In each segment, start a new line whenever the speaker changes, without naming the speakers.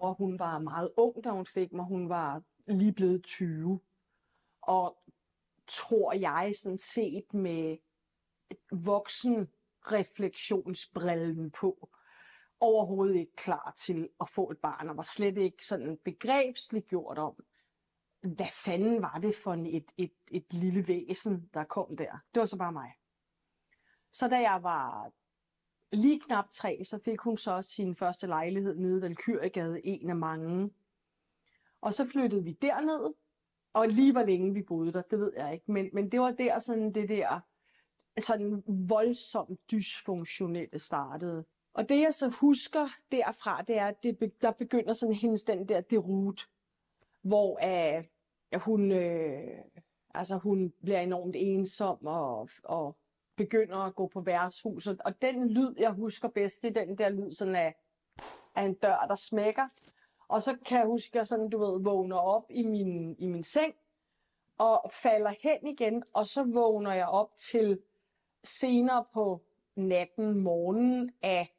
mor, hun var meget ung, da hun fik mig. Hun var lige blevet 20. Og tror jeg sådan set med voksen refleksionsbrillen på, overhovedet ikke klar til at få et barn, og var slet ikke sådan begrebsligt gjort om, hvad fanden var det for et lille væsen, der kom der. Det var så bare mig. Så da jeg var lige knap 3, så fik hun så sin første lejlighed nede i Valkyriegade, en af mange. Og så flyttede vi derned, og lige hvor længe vi boede der, det ved jeg ikke. Men det var der sådan det der sådan voldsomt dysfunktionelle startede. Og det jeg så husker derfra, det er, at der begynder sådan hendes den der derute, hvor hun bliver enormt ensom og begynder at gå på værtshuset. Og den lyd, jeg husker bedst, det er den der lyd sådan af en dør, der smækker. Og så kan jeg huske, at jeg sådan, vågner op i min seng og falder hen igen. Og så vågner jeg op til senere på natten, morgenen af,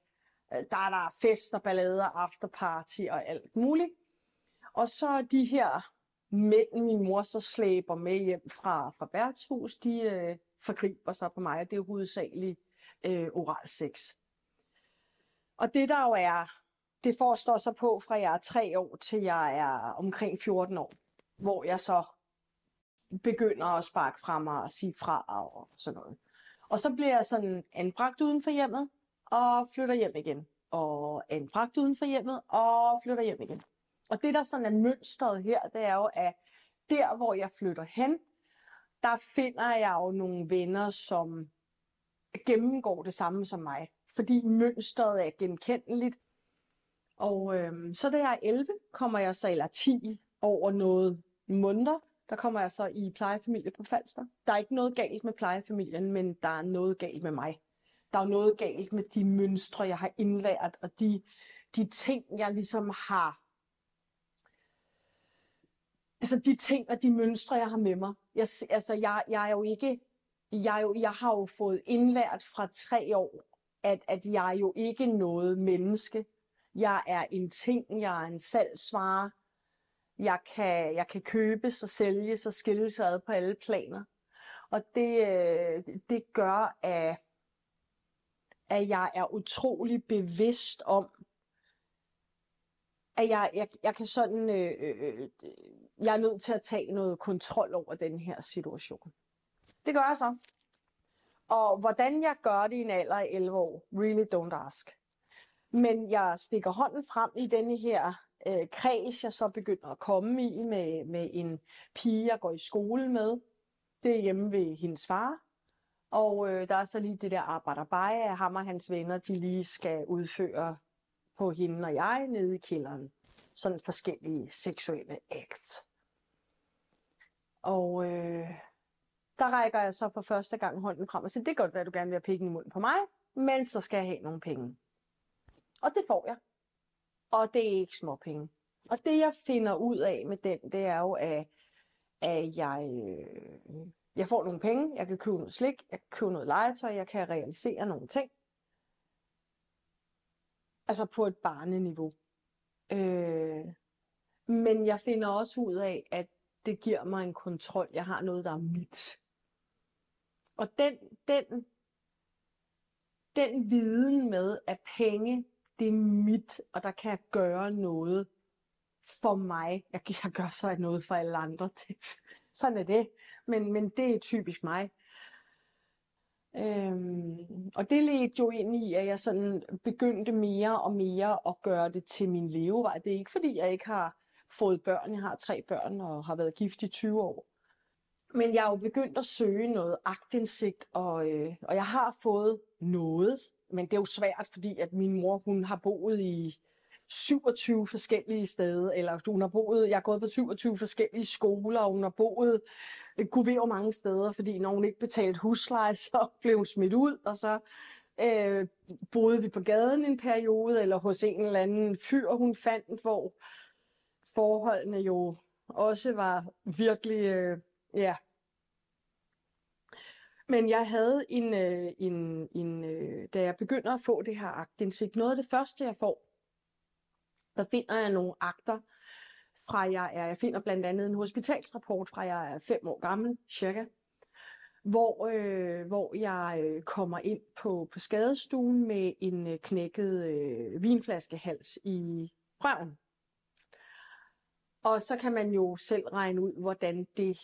der er fester, ballader, afterparty og alt muligt. Og så de her mænd, min mor så slæber med hjem fra værtshus, de forgriber sig på mig, og det er jo hovedsageligt oral sex. Og det der jo er, det forestår så på fra jeg er 3 år til jeg er omkring 14 år, hvor jeg så begynder at sparke fra mig og sige fra og sådan noget. Og så bliver jeg sådan anbragt uden for hjemmet og flytter hjem igen. Og anbragt uden for hjemmet og flytter hjem igen. Og det der sådan er mønstret her, det er jo, at der hvor jeg flytter hen, der finder jeg jo nogle venner, som gennemgår det samme som mig. Fordi mønstret er genkendeligt. Og så da jeg er 11, kommer jeg så, eller 10 over noget måneder, der kommer jeg så i plejefamilie på Falster. Der er ikke noget galt med plejefamilien, men der er noget galt med mig. Der er noget galt med de mønstre, jeg har indlært, og de ting, jeg ligesom har. Altså de ting og de mønstre, jeg har med mig. Jeg har jo fået indlært fra 3 år, at jeg er jo ikke noget menneske. Jeg er en ting, jeg er en salgsvare. Jeg kan købes og sælges og skilles ad på alle planer. Og det gør, at jeg er utrolig bevidst om, at jeg kan sådan, jeg er nødt til at tage noget kontrol over den her situation. Det gør jeg så. Og hvordan jeg gør det i en alder af 11 år, really don't ask. Men jeg stikker hånden frem i denne her kreds, jeg så begynder at komme i med en pige, jeg går i skole med. Det er hjemme ved hendes far. Og der er så lige det der arbejderbeje af ham og hans venner, de lige skal udføre på hende og jeg nede i kælderen. Sådan forskellige seksuelle acts. Og der rækker jeg så for første gang hånden frem og siger, det kan godt være, at du gerne vil have pikken i munden på mig, men så skal jeg have nogle penge. Og det får jeg. Og det er ikke små penge. Og det jeg finder ud af med den, det er jo, at jeg får nogle penge, jeg kan købe noget slik, jeg kan købe noget legetøj, jeg kan realisere nogle ting. Altså på et barneniveau. Men jeg finder også ud af, at det giver mig en kontrol. Jeg har noget, der er mit. Og den viden med, at penge, det er mit, og der kan jeg gøre noget for mig. Jeg gør så noget for alle andre. Sådan er det. Men det er typisk mig. Og det ledte jo ind i, at jeg sådan begyndte mere og mere at gøre det til min levevej. Det er ikke fordi, jeg ikke har fået børn. Jeg har 3 børn og har været gift i 20 år. Men jeg er jo begyndt at søge noget aktindsigt, og jeg har fået noget. Men det er jo svært, fordi at min mor, hun har boet i 27 forskellige steder, eller jeg har gået på 27 forskellige skoler, og hun har boet gud ved hvor mange steder, fordi når hun ikke betalte husleje, så blev hun smidt ud, og så boede vi på gaden en periode, eller hos en eller anden fyr, hun fandt, hvor forholdene jo også var virkelig, ja. Men jeg havde da jeg begynder at få det her aktindsigt, noget af det første, jeg får, der finder jeg nogle akter fra jeg finder blandt andet en hospitalsrapport fra jeg er 5 år gammel, cirka, hvor jeg kommer ind på skadestuen med en knækket vinflaskehals i røven. Og så kan man jo selv regne ud, hvordan det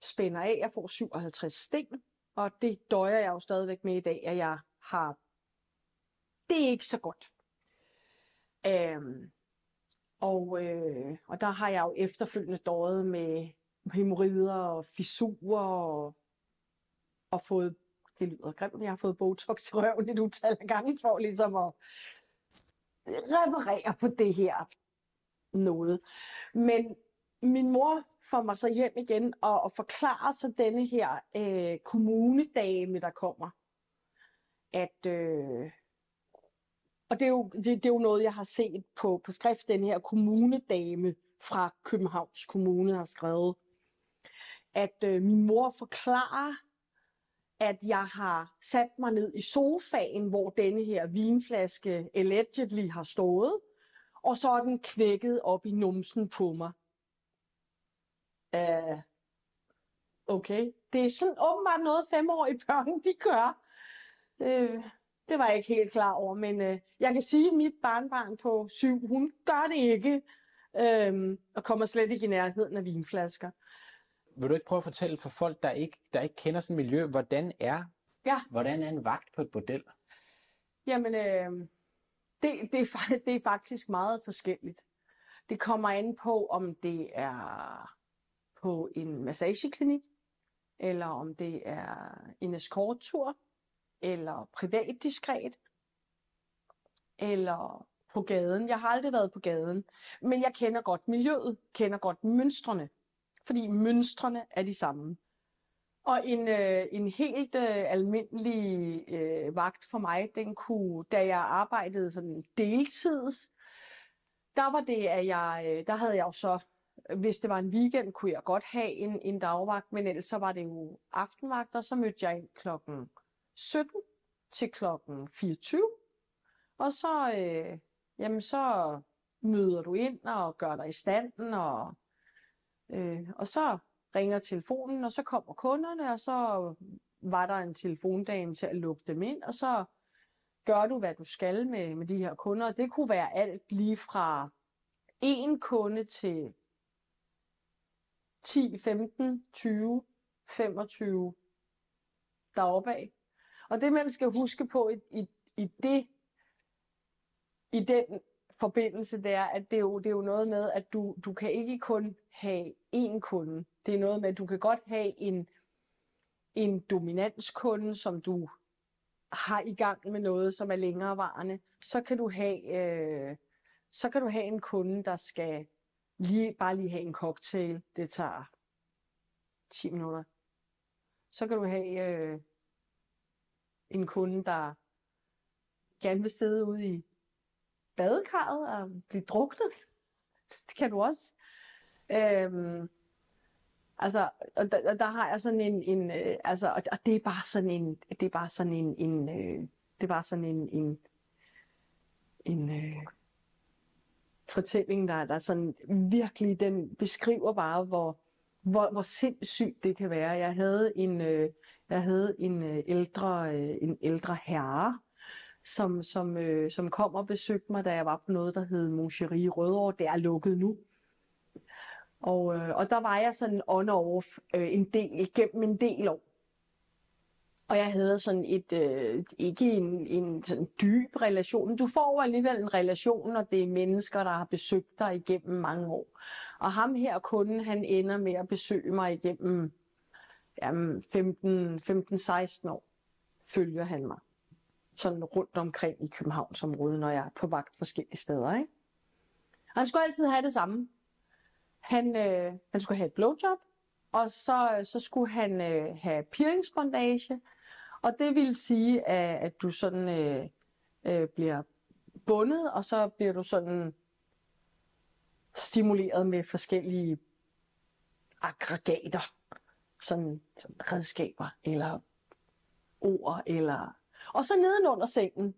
spænder af. Jeg får 57 sting, og det døjer jeg jo stadigvæk med i dag, at jeg har. Det er ikke så godt. Og der har jeg jo efterfølgende døjet med hæmorider og fissurer og fået, det lyder grimt, men jeg har fået Botox i røven et utal af gange for ligesom at reparere på det her noget. Men min mor får mig så hjem igen og forklarer så denne her kommunedame, der kommer, at og det er jo noget, jeg har set på skrift, den her kommunedame fra Københavns Kommune har skrevet, at min mor forklarer, at jeg har sat mig ned i sofaen, hvor denne her vinflaske allegedly har stået, og så er den knækket op i numsen på mig. Okay, det er sådan åbenbart noget 5-årige børn, de gør. Det var jeg ikke helt klar over, men jeg kan sige, at mit barnbarn på 7, hun gør det ikke, og kommer slet ikke i nærheden af vinflasker.
Vil du ikke prøve at fortælle for folk, der ikke kender sådan et miljø, hvordan er en vagt på et bordel?
Jamen, det er faktisk meget forskelligt. Det kommer an på, om det er på en massageklinik, eller om det er en escorttur, eller privat diskret, eller på gaden. Jeg har aldrig været på gaden, men jeg kender godt miljøet, kender godt mønstrene, fordi mønstrene er de samme. Og en helt almindelig vagt for mig, den kunne, da jeg arbejdede sådan deltids, der var det, at der havde jeg jo så, hvis det var en weekend, kunne jeg godt have en dagvagt, men ellers så var det jo aftenvagt, og så mødte jeg ind klokken 17 til klokken 24, og så, så møder du ind og gør dig i standen, og så ringer telefonen, og så kommer kunderne, og så var der en telefondame til at lukke dem ind, og så gør du, hvad du skal med de her kunder. Det kunne være alt lige fra 1 kunde til 10, 15, 20, 25 deroppe af. Og det, man skal huske på i den forbindelse, det er, at det er jo noget med, at du kan ikke kun have 1 kunde. Det er noget med, at du kan godt have en dominanskunde, som du har i gang med noget, som er længerevarende. Så kan du have en kunde, der skal bare lige have en cocktail. Det tager 10 minutter. Så kan du have en kunde, der gerne vil sidde ude i badekarret og blive druknet. Det kan du også. Og der har jeg sådan og det er bare sådan en fortælling, der sådan virkelig, den beskriver bare, hvor sindssygt det kan være. Jeg havde en ældre herre, som kom og besøgte mig, da jeg var på noget, der hed Mon Chéri i Rødovre. Det er lukket nu. Og der var jeg sådan on-off gennem en del år. Og jeg havde sådan ikke en sådan dyb relation. Du får jo alligevel en relation, når det er mennesker, der har besøgt dig igennem mange år. Og ham her kunden, han ender med at besøge mig igennem 15-16 år. Følger han mig. Sådan rundt omkring i Københavnsområdet, når jeg er på vagt forskellige steder. Ikke? Han skulle altid have det samme. Han skulle have et blowjob, og så skulle han have piercingsbondage. Og det vil sige, at du sådan bliver bundet, og så bliver du sådan stimuleret med forskellige aggregater, sådan redskaber eller ord, og så nedenunder sengen,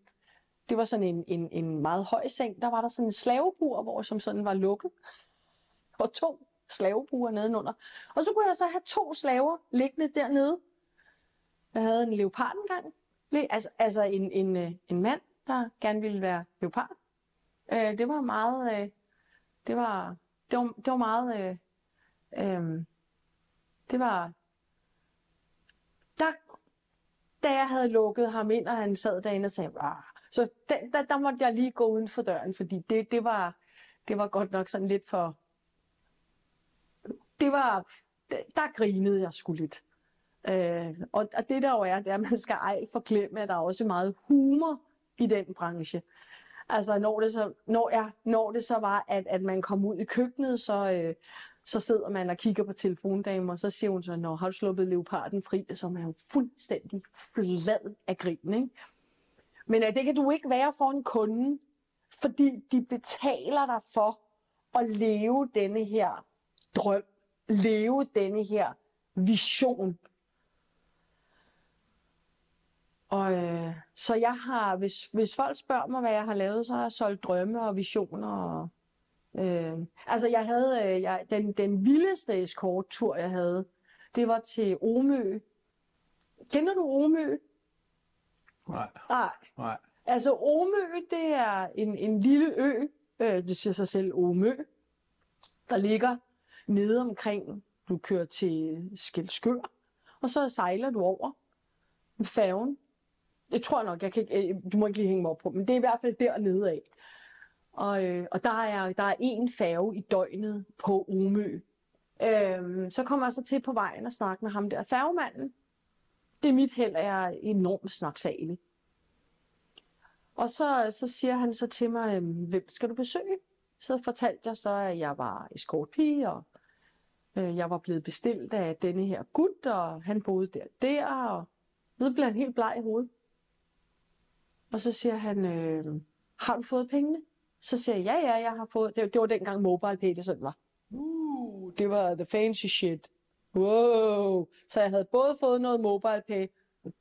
det var sådan en meget høj seng. Der var der sådan en slavebur, hvor som sådan var lukket. Og 2 slavebuer nedenunder. Og så kunne jeg så have 2 slaver liggende dernede. Jeg havde en leopard engang. Altså en mand, der gerne ville være leopard. Det var meget... Det var meget... det var... Da jeg havde lukket ham ind, og han sad derinde og sagde... Rar. Så der måtte jeg lige gå uden for døren, fordi det var godt nok sådan lidt for... Der grinede jeg sgu lidt. Og det der jo er, det er, at man skal ej forglemme, at der er også meget humor i den branche. Altså når det så var, at man kom ud i køkkenet, så sidder man og kigger på telefondamen, og så siger hun så, når har du sluppet leoparden fri, og så er man jo fuldstændig flad af grin, ikke? Men det kan du ikke være for en kunde, fordi de betaler dig for at leve denne her drøm, leve denne her vision. Og så jeg har, hvis folk spørger mig, hvad jeg har lavet, så har jeg solgt drømme og visioner. Og, altså jeg havde den vildeste eskorttur, jeg havde, det var til Omø. Kender du Omø? Nej. Altså Omø, det er en lille ø, det siger sig selv Omø, der ligger nede omkring, du kører til Skælskør, og så sejler du over med færgen. Jeg tror nok, du må ikke lige hænge mig op på, men det er i hvert fald dernede af. Og der er en færge i døgnet på Omø. Så kommer jeg så til på vejen og snakke med ham der færgemanden. Det er mit held, at jeg er enormt snaksalig. Og så siger han så til mig, hvem skal du besøge? Så fortalte jeg så, at jeg var eskortpige, og jeg var blevet bestilt af denne her gut, og han boede der, og så blev han helt bleg i hovedet. Og så siger han, har du fået pengene? Så siger jeg, ja, jeg har fået. Det var dengang MobilePay, det sådan var. Det var the fancy shit. Wow. Så jeg havde både fået noget MobilePay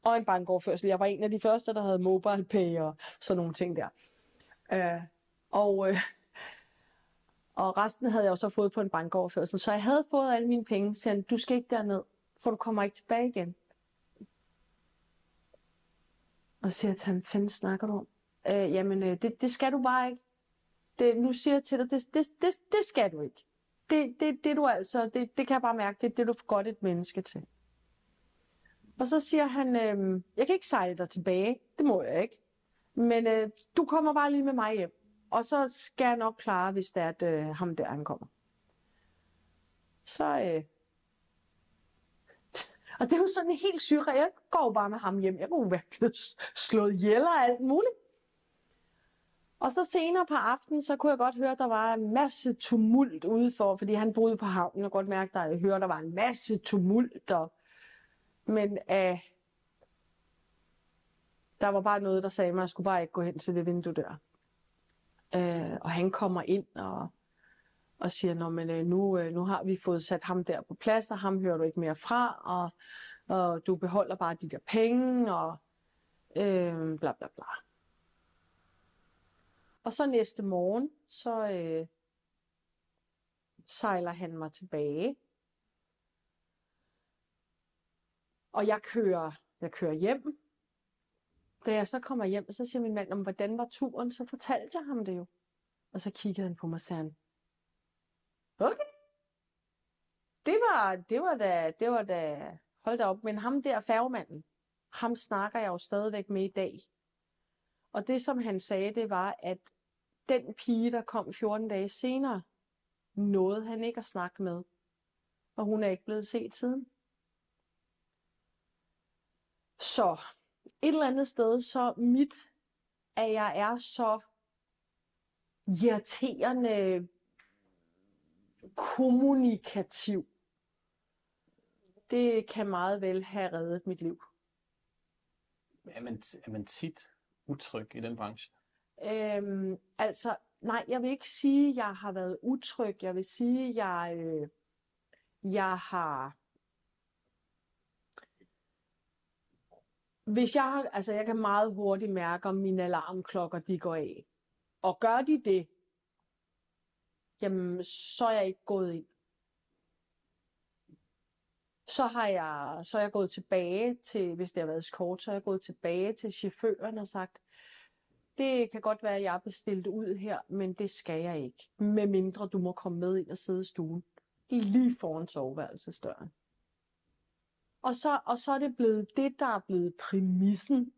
og en bankoverførsel. Jeg var en af de første, der havde MobilePay og sådan nogle ting der. Og resten havde jeg også fået på en bankoverførsel. Så jeg havde fået alle mine penge. Så han, du skal ikke derned, for du kommer ikke tilbage igen. Og så siger jeg til ham, hvad fanden snakker du om? Jamen, det skal du bare ikke. Nu siger jeg til dig, det skal du ikke. Det du altså, det kan jeg bare mærke, det er du for godt et menneske til. Og så siger han, jeg kan ikke sejle dig tilbage, det må jeg ikke. Men du kommer bare lige med mig hjem. Og så skal jeg nok klare, hvis det er, at ham der ankommer. Så, og det er jo sådan helt syre. Jeg går jo bare med ham hjem. Jeg kunne være blevet slået ihjel og alt muligt. Og så senere på aftenen, så kunne jeg godt høre, at der var en masse tumult udefor, fordi han boede på havnen, og godt mærke, at der var en masse tumult. Men der var bare noget, der sagde mig, at jeg skulle bare ikke gå hen til det vindue der. Og han kommer ind og siger, nu har vi fået sat ham der på plads, og ham hører du ikke mere fra, og du beholder bare de der penge, og bla bla bla. Og så næste morgen, så sejler han mig tilbage. Og jeg kører hjem. Da jeg så kommer hjem, så siger min mand, hvordan var turen? Så fortalte jeg ham det jo. Og så kiggede han på mig og sagde, okay. Det var da, hold da op. Men ham der færgemanden, ham snakker jeg jo stadigvæk med i dag. Og det som han sagde, det var, at den pige, der kom 14 dage senere, nåede han ikke at snakke med. Og hun er ikke blevet set siden. Så et eller andet sted, så at jeg er så irriterende kommunikativ, det kan meget vel have reddet mit liv.
Er man tit utryg i den branche?
Altså, nej, jeg vil ikke sige, at jeg har været utryg. Jeg vil sige, at jeg har hvis jeg kan meget hurtigt mærke, om mine alarmklokker, de går af. Og gør de det, jamen, så er jeg ikke gået ind. Så er jeg gået tilbage til, hvis det har været escort, så er jeg gået tilbage til chaufføren og sagt, det kan godt være, at jeg er bestilt ud her, men det skal jeg ikke. Medmindre du må komme med ind og sidde i stuen. Lige foran soveværelsesdøren. Og så er det blevet det, der er blevet præmissen.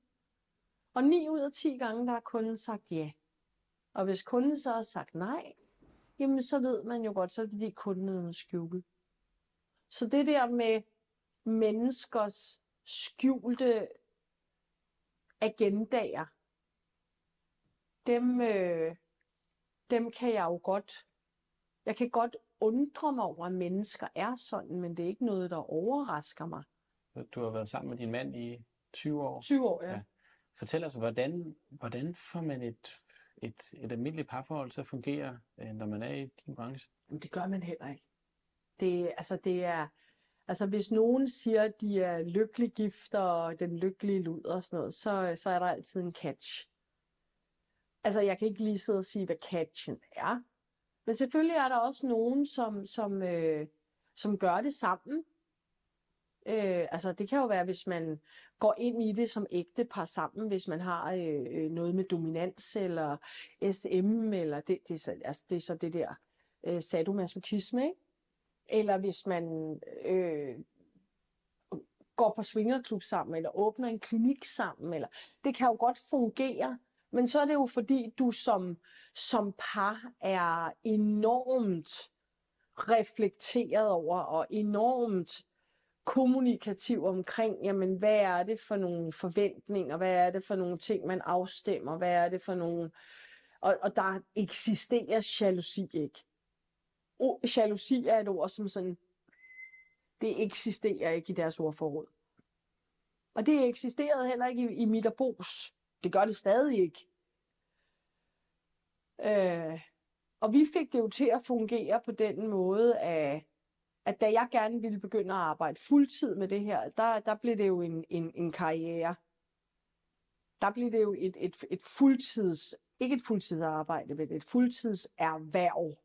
Og 9 ud af 10 gange, der har kunden sagt ja. Og hvis kunden så har sagt nej, jamen så ved man jo godt, så er det fordi kunden er noget skjult. Så det der med menneskers skjulte agendaer, dem kan jeg jo godt, jeg kan godt undre mig over, at mennesker er sådan, men det er ikke noget, der overrasker mig.
Du har været sammen med din mand i 20 år.
20 år, ja.
Fortæl os, hvordan får man et almindeligt parforhold til at fungere, når man er i din branche?
Det gør man heller ikke. Hvis nogen siger, at de er lykkelig gift og den lykkelige luder og sådan noget, så er der altid en catch. Altså, jeg kan ikke lige sidde og sige, hvad catchen er. Men selvfølgelig er der også nogen, som gør det sammen. Det kan jo være, hvis man går ind i det som ægtepar sammen, hvis man har noget med dominans eller SM, eller det er så det der sadomasochisme, ikke? Eller hvis man går på swingerklub sammen, eller åbner en klinik sammen, eller det kan jo godt fungere, men så er det jo fordi, du som par er enormt reflekteret over, og enormt kommunikativ omkring, jamen hvad er det for nogle forventninger, hvad er det for nogle ting, man afstemmer, hvad er det for nogle, og der eksisterer jalousi ikke. Jalousi er et ord, som sådan, det eksisterer ikke i deres ordforråd. Og det eksisterede heller ikke i mit og Bos. Det gør det stadig ikke. Og vi fik det jo til at fungere på den måde, at da jeg gerne ville begynde at arbejde fuldtid med det her, der blev det jo en karriere. Der blev det jo et fuldtids, ikke et fuldtidsarbejde, men et fuldtidserhverv.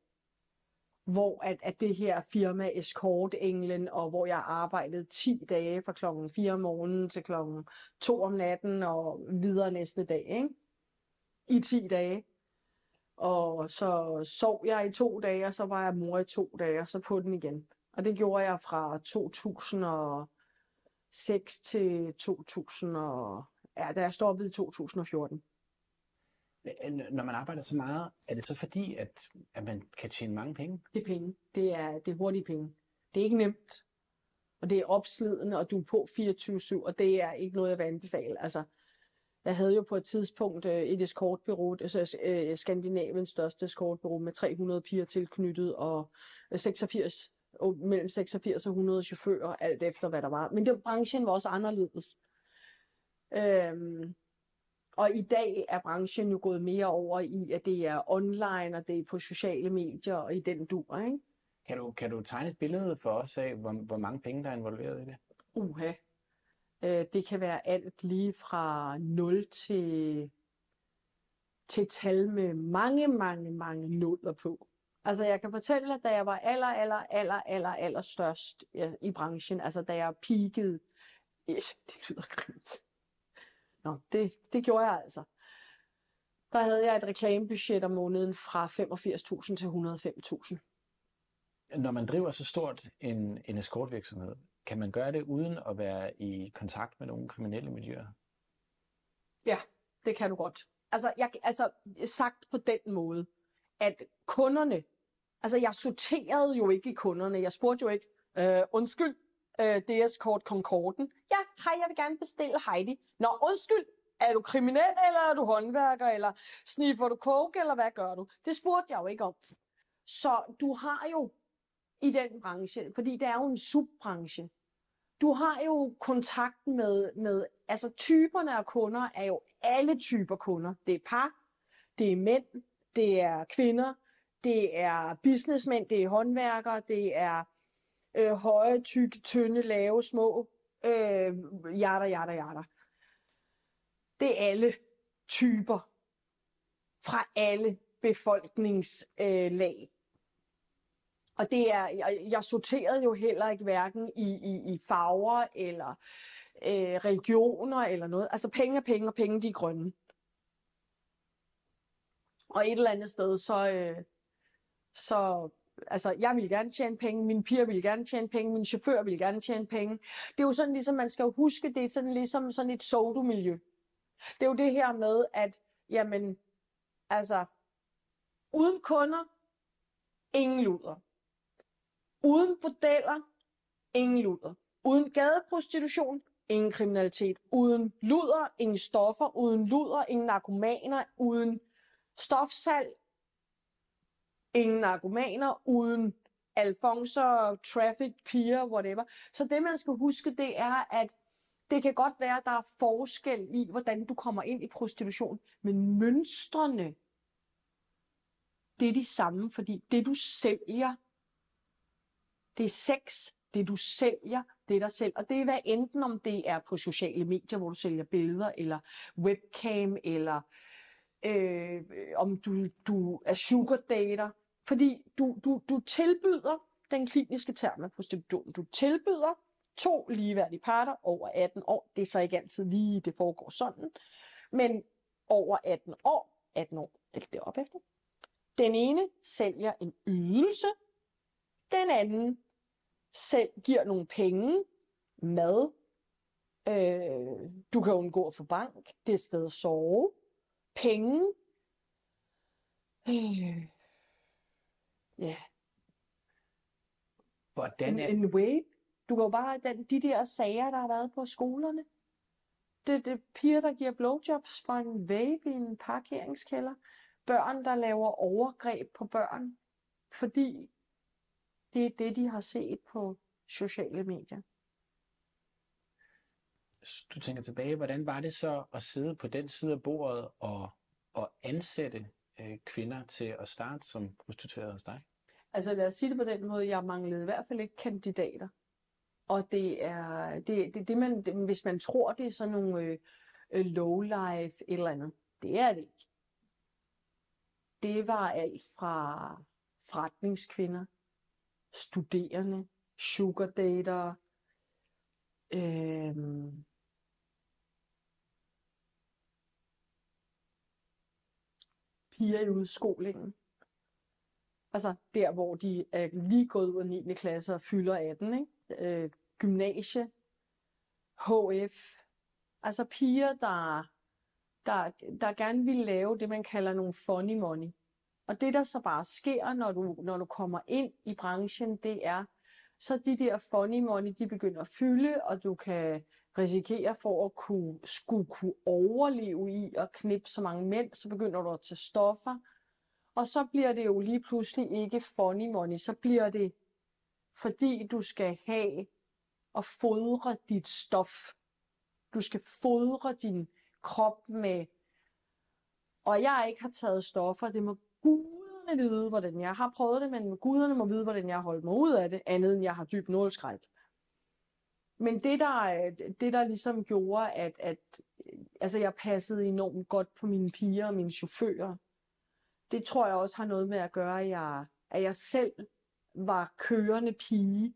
Hvor at det her firma Escort England, og hvor jeg arbejdede 10 dage fra klokken 4 om morgenen til klokken 2 om natten og videre næste dag, ikke? I 10 dage. Og så sov jeg i 2 dage, og så var jeg mor i 2 dage, og så på den igen. Og det gjorde jeg fra 2006 til da jeg stoppede i 2014.
Når man arbejder så meget, er det så fordi, at man kan tjene mange penge?
Det er penge. Det er hurtige penge. Det er ikke nemt. Og det er opslidende, og du er på 24/7, og det er ikke noget, jeg vil anbefale. Altså, jeg havde jo på et tidspunkt et escortbureau, Skandinaviens største escortbureau med 300 piger tilknyttet, og mellem 86 og 100 chauffører, alt efter hvad der var. Men branchen var også anderledes. Og i dag er branchen jo gået mere over i, at det er online, og det er på sociale medier, og i den dur, ikke?
Kan du tegne et billede for os af, hvor mange penge, der er involveret i det?
Det kan være alt lige fra 0 til tal med mange nuller på. Altså jeg kan fortælle, at da jeg var aller størst i branchen, altså da jeg peakede, det lyder grimt. Nå, det gjorde jeg altså. Der havde jeg et reklamebudget om måneden fra 85.000 til 105.000.
Når man driver så stort en escortvirksomhed, kan man gøre det uden at være i kontakt med nogle kriminelle miljøer?
Ja, det kan du godt. Altså sagt på den måde, at kunderne, altså jeg sorterede jo ikke i kunderne. Jeg spurgte jo ikke, undskyld, det er Escort Concorden. Ja, hej, jeg vil gerne bestille Heidi. Nå, undskyld, er du kriminel, eller er du håndværker, eller sniffer du coke, eller hvad gør du? Det spurgte jeg jo ikke om. Så du har jo i den branche, fordi det er jo en subbranche, du har jo kontakt med altså typerne af kunder er jo alle typer kunder. Det er par, det er mænd, det er kvinder, det er businessmænd, det er håndværkere, det er høje, tykke, tynde, lave, små, jada. det er alle typer fra alle befolkningslag. Og det er, jeg sorterede jo heller ikke hverken i farver eller religioner eller noget. Altså penge er penge, og penge de er grønne. Og et eller andet sted, altså jeg vil gerne tjene penge, mine piger vil gerne tjene penge, min chauffør vil gerne tjene penge. Det er jo sådan ligesom, man skal jo huske, det er sådan ligesom sådan et pseudomiljø. Det er jo det her med, at jamen, altså, uden kunder, ingen luder. Uden bordeller, ingen luder. Uden gadeprostitution, ingen kriminalitet. Uden luder, ingen stoffer. Uden luder, ingen narkomaner. Uden stofsalg, ingen narkomaner. Uden alfonser, traffic, piger, whatever. Så det, man skal huske, det er, at det kan godt være, at der er forskel i, hvordan du kommer ind i prostitution. Men mønstrene, det er de samme, fordi det, du sælger, det er sex. Det, du sælger, det er dig selv. Og det er hvad enten, om det er på sociale medier, hvor du sælger billeder, eller webcam, eller om du er sugar dater. Fordi du tilbyder den kliniske term af prostitution. Du tilbyder 2 ligeværdige parter over 18 år. Det er så ikke altid lige, det foregår sådan. Men over 18 år, eller deroppe efter. Den ene sælger en ydelse. Den anden selv giver nogle penge, mad. Du kan undgå at få bank. Det er et sted at sove. Penge. Ja.
Hvordan er...
En wave. Du kan jo bare, de der sager, der har været på skolerne. Det er piger, der giver blowjobs for en vape i en parkeringskælder. Børn, der laver overgreb på børn. Fordi det er det, de har set på sociale medier.
Du tænker tilbage, hvordan var det så at sidde på den side af bordet og ansætte kvinder til at starte som prostituerede hos dig?
Altså lad os sige det på den måde, jeg manglede i hvert fald ikke kandidater. Og det er det man, hvis man tror, det er sådan nogle low life et eller andet. Det er det ikke. Det var alt fra forretningskvinder, studerende, sugar dater, piger i udskolingen. Altså der, hvor de er lige gået ud af 9. klasse og fylder 18, ikke? Gymnasie, HF. Altså piger, der gerne vil lave det, man kalder nogle funny money. Og det, der så bare sker, når du kommer ind i branchen, det er, så de der funny money, de begynder at fylde, og du kan risikere for at kunne overleve i at knippe så mange mænd, så begynder du at tage stoffer. Og så bliver det jo lige pludselig ikke funny money, så bliver det, fordi du skal have og fodre dit stof. Du skal fodre din krop med, og jeg ikke har taget stoffer, det må guderne vide, hvordan jeg har prøvet det, men guderne må vide, hvordan jeg har holdt mig ud af det, andet end jeg har dyb nålskræk. Men det der ligesom gjorde, at altså jeg passede enormt godt på mine piger og mine chauffører, det tror jeg også har noget med at gøre, at jeg selv var kørende pige,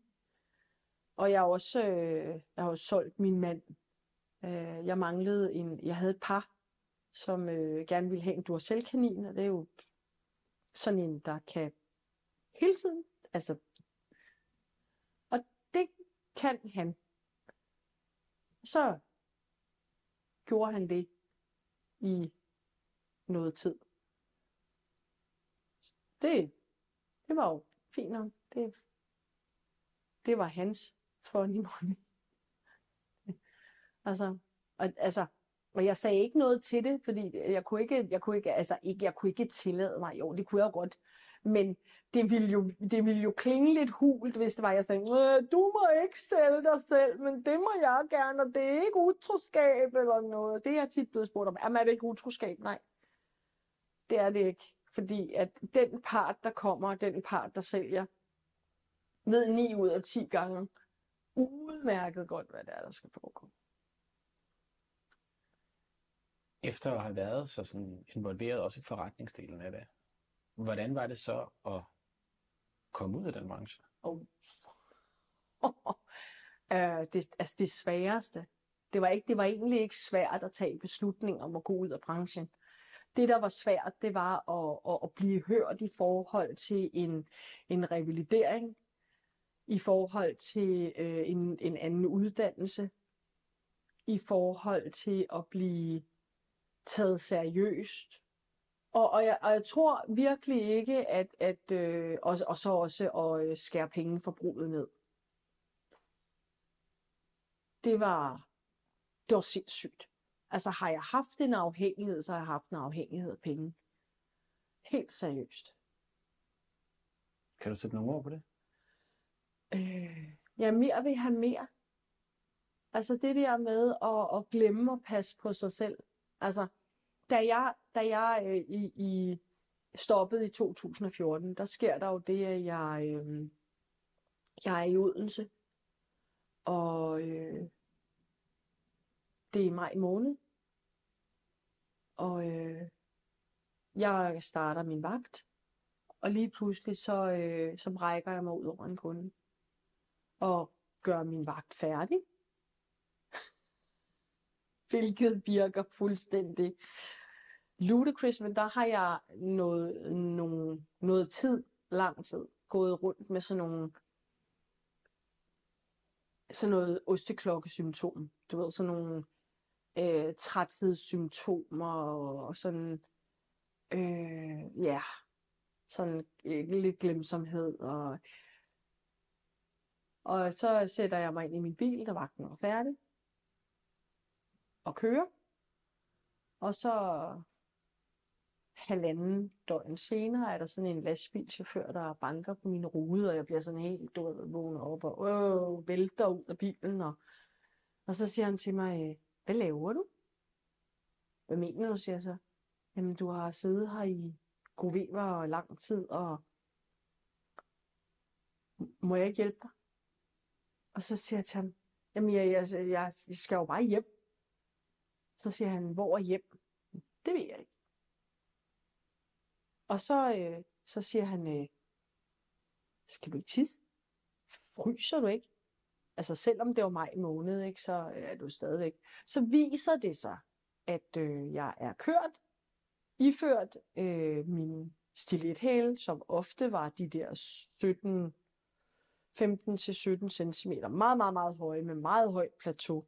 og jeg har også solgt min mand. Jeg havde et par, som gerne ville have en Duracell-kanin, og det er jo sådan en, der kan hele tiden, altså, og det kan han. Så gjorde han det i noget tid. Det var jo fint nok. Det var hans funny money. Og jeg sagde ikke noget til det, fordi jeg kunne ikke tillade mig. Jo, det kunne jeg godt. Men det ville jo klinge lidt hult, hvis det var, jeg sagde, du må ikke stille dig selv, men det må jeg gerne, og det er ikke utroskab eller noget. Det er jeg tit blevet spurgt om. Jamen, er det ikke utroskab? Nej, det er det ikke. Fordi at den part, der kommer, den part, der sælger, ved 9 ud af 10 gange udmærket godt, hvad det er, der skal foregå.
efter at have været så sådan involveret også i forretningsdelen af det, hvordan var det så at komme ud af den branche?
Og det sværeste, det var egentlig ikke svært at tage beslutninger om at gå ud af branchen. Det, der var svært, det var at blive hørt i forhold til en revalidering, i forhold til en anden uddannelse, i forhold til at blive taget seriøst. Og jeg tror virkelig ikke, og så også at skære pengeforbruget ned. Det var sindssygt. Altså har jeg haft en afhængighed, så har jeg haft en afhængighed af penge. Helt seriøst.
Kan du sætte nogle ord på det?
Ja, mere vil have mere. Altså det der med at glemme at passe på sig selv. Altså, da jeg stoppede i 2014, der sker der jo det, at jeg er i Odense. Og det er i maj måned. Og jeg starter min vagt. Og lige pludselig så brækker jeg mig ud over en kunde. Og gør min vagt færdig. Hvilket virker fuldstændig ludicrous, men der har jeg lang tid, gået rundt med sådan noget osteklokke-symptom. Du ved, sådan nogle træthedssymptomer og sådan, sådan lidt glemsomhed. Og så sætter jeg mig ind i min bil, da vagten var færdig, og kører. Og så halvanden døgn senere er der sådan en lastbilchauffør, der banker på min rude, og jeg bliver sådan helt vågnet op og vælter ud af bilen. Og så siger han til mig, hvad laver du? Hvad mener du, siger jeg så? Jamen, du har siddet her i Grovever og lang tid, og må jeg ikke hjælpe dig? Og så siger jeg til ham, jamen, jeg skal jo bare hjem. Så siger han, hvor er hjem? Det ved jeg ikke. Og så siger han, skal du ikke tisse? Fryser du ikke? Altså selvom det var maj måned, ikke, så er du stadigvæk. Så viser det sig, at jeg er kørt, iført min stilethæle, som ofte var de der 15-17 cm. Meget, meget, meget høje, med meget højt plateau.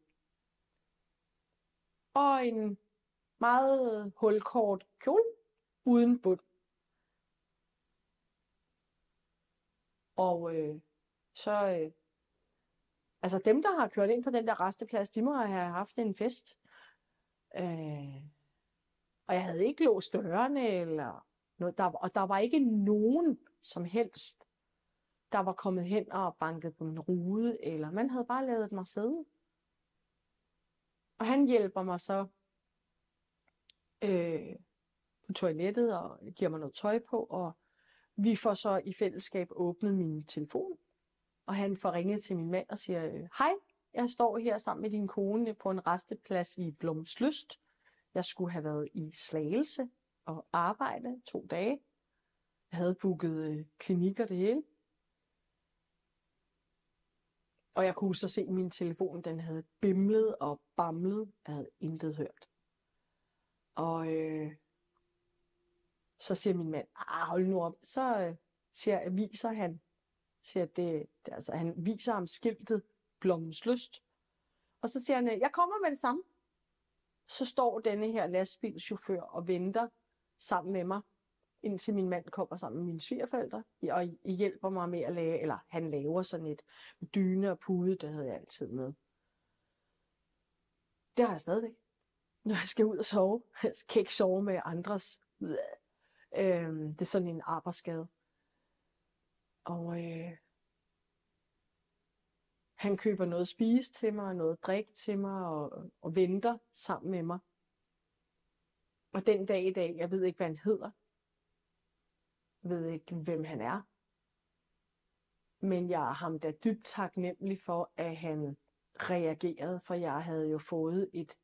Og en meget hulkort kjole uden bund. Og altså dem, der har kørt ind på den der resteplads, de må have haft en fest. Og jeg havde ikke låst dørene, eller noget, og der var ikke nogen som helst, der var kommet hen og banket på min rude, eller man havde bare ladet mig sidde. Og han hjælper mig så på toilettet og giver mig noget tøj på, og vi får så i fællesskab åbnet min telefon, og han får ringet til min mand og siger, hej, jeg står her sammen med din kone på en resteplads i Blommenslyst. Jeg skulle have været i Slagelse og arbejde 2 dage. Jeg havde booket klinik og det hele. Og jeg kunne så se, at min telefon, den havde bimlet og bamlet. Jeg havde intet hørt. Og så siger min mand, hold nu op. Så viser han, altså han viser ham skiltet Blommenslyst. Og så siger han, jeg kommer med det samme. Så står denne her lastbilchauffør og venter sammen med mig, indtil min mand kommer sammen med mine svigerforældre, og hjælper mig med at lave, eller han laver sådan et dyne og pude, det havde jeg altid med. Det har jeg stadigvæk, når jeg skal ud og sove. Jeg kan ikke sove med andres. Det er sådan en arbejdsskade. Og han køber noget at spise til mig, og noget at drikke til mig, og venter sammen med mig. Og den dag i dag, jeg ved ikke, hvad han hedder. Jeg ved ikke, hvem han er. Men jeg er ham da dybt taknemmelig for, at han reagerede, for jeg havde jo fået et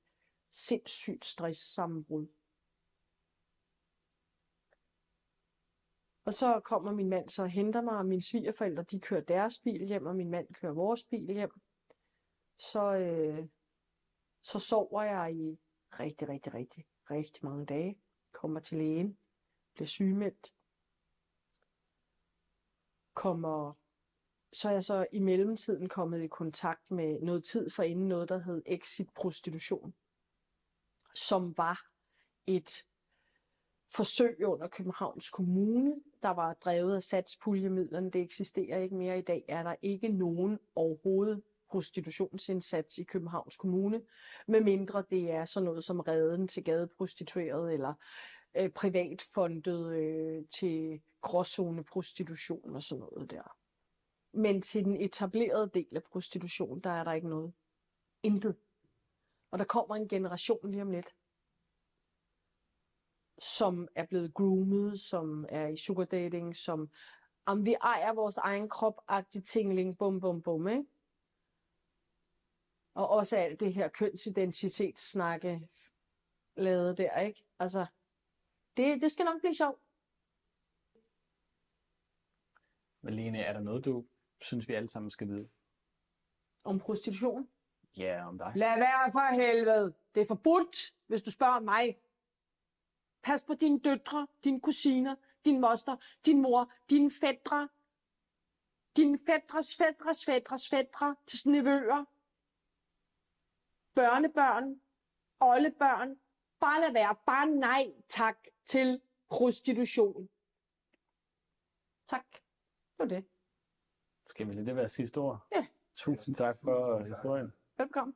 sindssygt stresssammenbrud. Og så kommer min mand så og henter mig, og mine svigerforældre, de kører deres bil hjem, og min mand kører vores bil hjem. Så sover jeg i rigtig mange dage. Kommer til lægen, bliver sygemeldt. Så er jeg så i mellemtiden kommet i kontakt med noget tid forinden noget, der hed Exit Prostitution, som var et forsøg under Københavns Kommune, der var drevet af satspuljemidlerne. Det eksisterer ikke mere i dag. Er der ikke nogen overhovedet prostitutionsindsats i Københavns Kommune, medmindre det er sådan noget som Reden til gadeprostituerede eller privatfondet til gråzoneprostitution og sådan noget der. Men til den etablerede del af prostitution, der er der ikke noget. Intet. Og der kommer en generation lige om lidt, som er blevet groomet, som er i sugar dating, som om vi ejer vores egen krop-agtig tingling, bum bum bum, ikke? Og også alt det her kønsidentitetssnakke lavet der, ikke? Altså, det skal nok blive sjovt.
Malene, er der noget, du synes, vi alle sammen skal vide?
Om prostitution?
Ja, om dig.
Lad være for helvede. Det er forbudt, hvis du spørger mig. Pas på dine døtre, dine kusiner, din moster, din mor, dine fætre, dine fætre til nevøer, børnebørn, oldebørn. Bare lad være. Bare nej tak til prostitution. Tak. Det var det.
Skal vi lade det være sidste ord?
Ja.
Tusind tak for historien.
Velkommen.